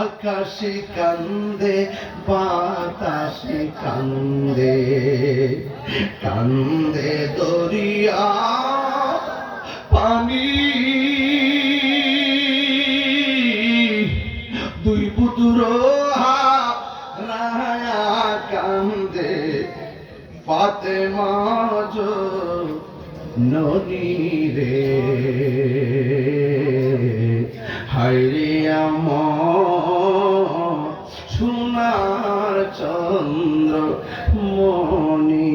আকাশে কান্দে বাতাসে কান্দে কান্দে দরিয়া পানি দুই পুত্র হারায়া কান্দে ফাতেমা নদী রে হায়রে আমার সোনার চন্দ্র মনি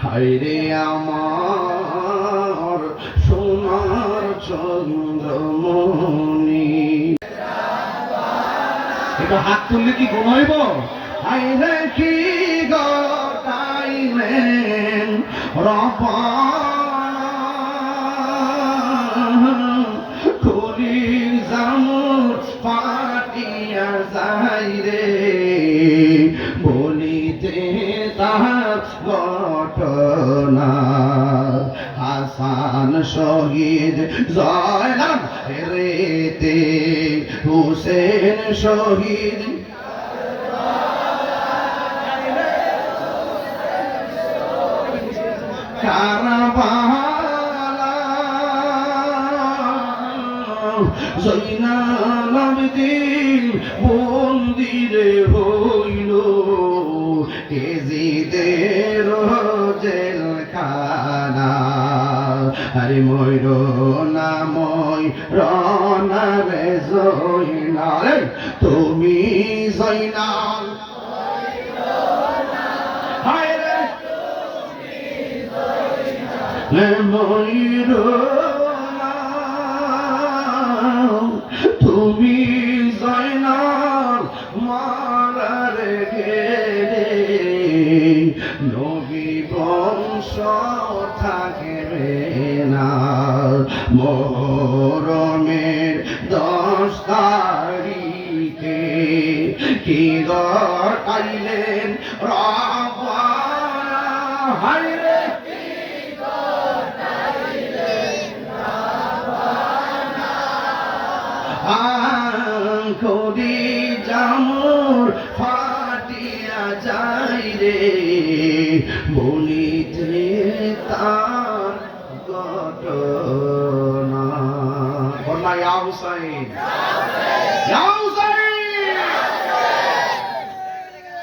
হায়রে আমার সোনার চন্দ্রমণি। এটা হাত তুললে কি গুণ হইব? হায়রে কি গাইলেন রবা খুলির জামুর ফাটিয়া যাই রে বলিতে তাহার ঘটনা হাসান শহীদ জয়নাল রেতে হুসেন শহীদ কারবালা জয়নাল আবেদিন মন্দিরে হইল এজিদের জেলখানা আরে ময়ূর নাময় রনারে জয়নাল তুমি জয়নাল ময়ূর তুমি জয়নাল মারারে গেলে নবী বংশ থাকবে না মোহরমের 10 তারিখে কি ঘটাইলেন রাব্বানা হায়রে করি জামুর ফাটিয়া যাই রে বলিতে তার ঘটনা। বলনা ইয়া হুসাইন ইয়া হুসাইন।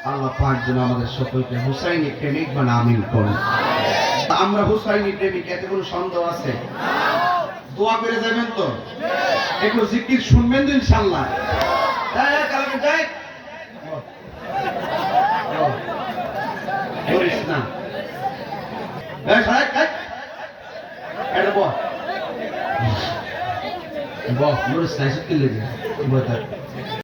আল্লাহ পাক যেন আমাদের সকলকে হুসাইনি প্রেমিক বানায়, আমিন করুন। আমরা হুসাইনি প্রেমিক, এতে কোনো সন্দেহ আছে? দোয়া করে যাবেন তো, একটু জিকির শুনবেন তো ইনশাআল্লাহ। কালকে যাই করিস না বহ মরিস না,